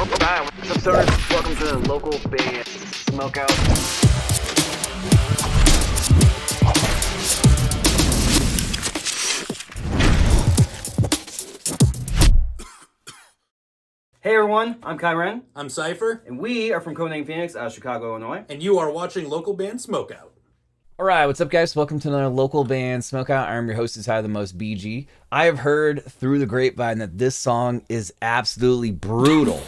Hi, what's up, stoners? Welcome to the local band Smokeout. Hey everyone, I'm Kyren. I'm Cypher. And we are from Codename Phoenix out of Chicago, Illinois. And you are watching local band Smokeout. Alright, what's up guys? Welcome to another local band Smokeout. I'm your host, Ty the Most BG. I have heard through the grapevine that this song is absolutely brutal.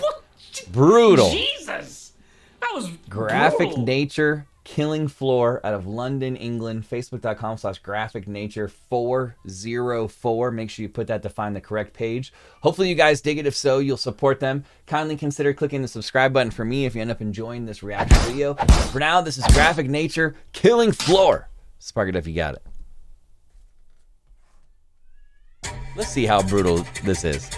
Brutal. Jesus! That was Graphic brutal. Nature, Killing Floor out of London, England. Facebook.com/Graphic Nature 404. Make sure you put that to find the correct page. Hopefully you guys dig it. If so, you'll support them. Kindly consider clicking the subscribe button for me if you end up enjoying this reaction video. For now, this is Graphic Nature, Killing Floor. Spark it if you got it. Let's see how brutal this is.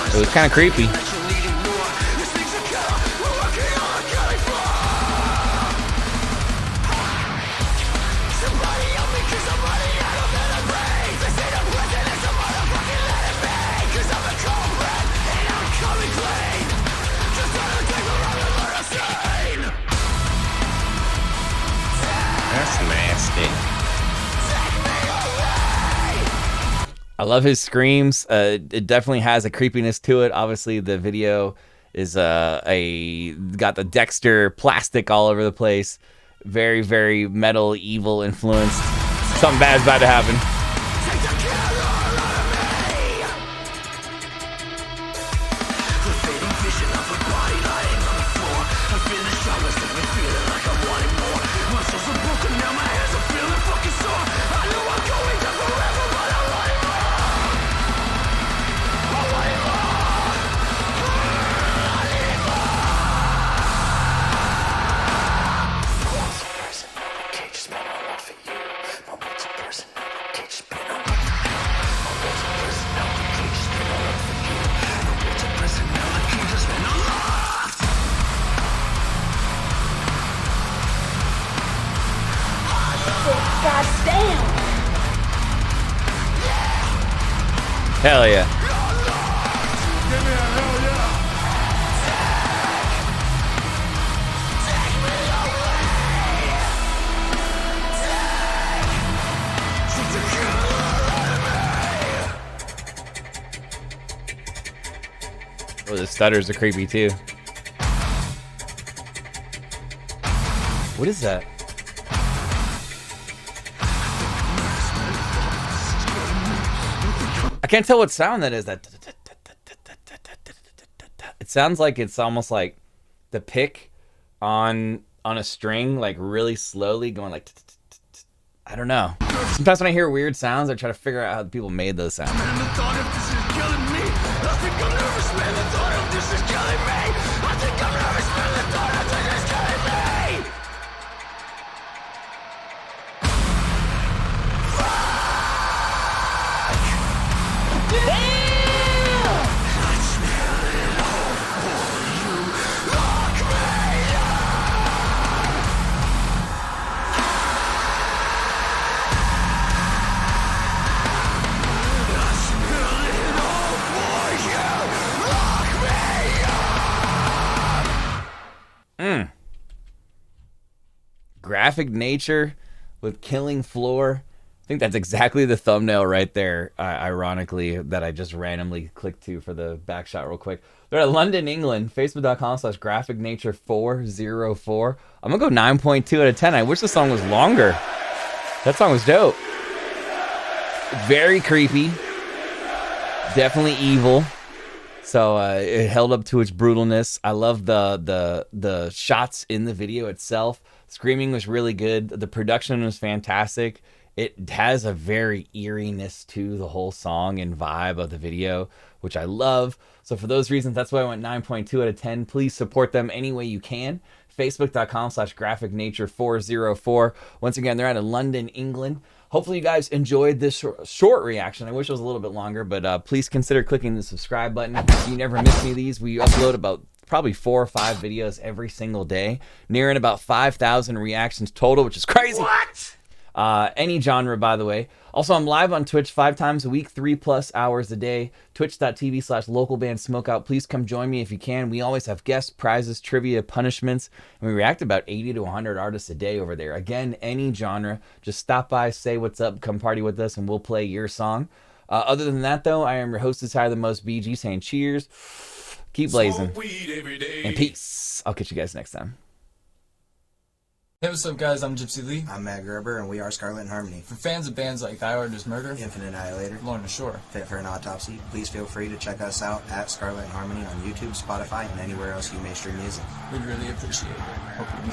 It was kind of creepy. That's nasty. I love his screams. It definitely has a creepiness to it. Obviously, the video is got the Dexter plastic all over the place. Very, very metal, evil influenced. Something bad's about to happen. God damn! Hell yeah. Oh, the stutters are creepy too. What is that? I can't tell what sound that is. That it sounds like it's almost like the pick on a string, like really slowly going like. I don't know. Sometimes when I hear weird sounds, I try to figure out how the people made those sounds. Graphic Nature with Killing Floor. I think that's exactly the thumbnail right there, ironically, that I just randomly clicked to for the back shot real quick. They're at London, England. Facebook.com/Graphic Nature 404. I'm going to go 9.2 out of 10. I wish the song was longer. That song was dope. Very creepy. Definitely evil. So it held up to its brutalness. I love the shots in the video itself. Screaming was really good. The production was fantastic. It has a very eeriness to the whole song and vibe of the video, which I love. So for those reasons, that's why I went 9.2 out of 10. Please support them any way you can. Facebook.com/graphicnature404. Once again, they're out of London, England. Hopefully you guys enjoyed this short reaction. I wish it was a little bit longer, but please consider clicking the subscribe button. You never miss any of these. We upload about probably 4 or 5 videos every single day, nearing about 5,000 reactions total, which is crazy. What? Any genre, by the way. Also, I'm live on Twitch 5 times a week, 3+ hours a day. Twitch.tv/localbandsmokeout. Please come join me if you can. We always have guests, prizes, trivia, punishments, and we react to about 80 to 100 artists a day over there. Again, any genre. Just stop by, say what's up, come party with us, and we'll play your song. Other than that, though, I am your host is higher than most, BG, saying cheers, keep blazing, and peace. I'll catch you guys next time. Hey, what's up, guys? I'm Gypsy Lee. I'm Matt Gerber, and we are Scarlet and Harmony. For fans of bands like I Orders Murder, Infinite Annihilator, Lorna the Shore, Fit for an Autopsy, please feel free to check us out at Scarlet and Harmony on YouTube, Spotify, and anywhere else you may stream music. we'd really appreciate it. Hope you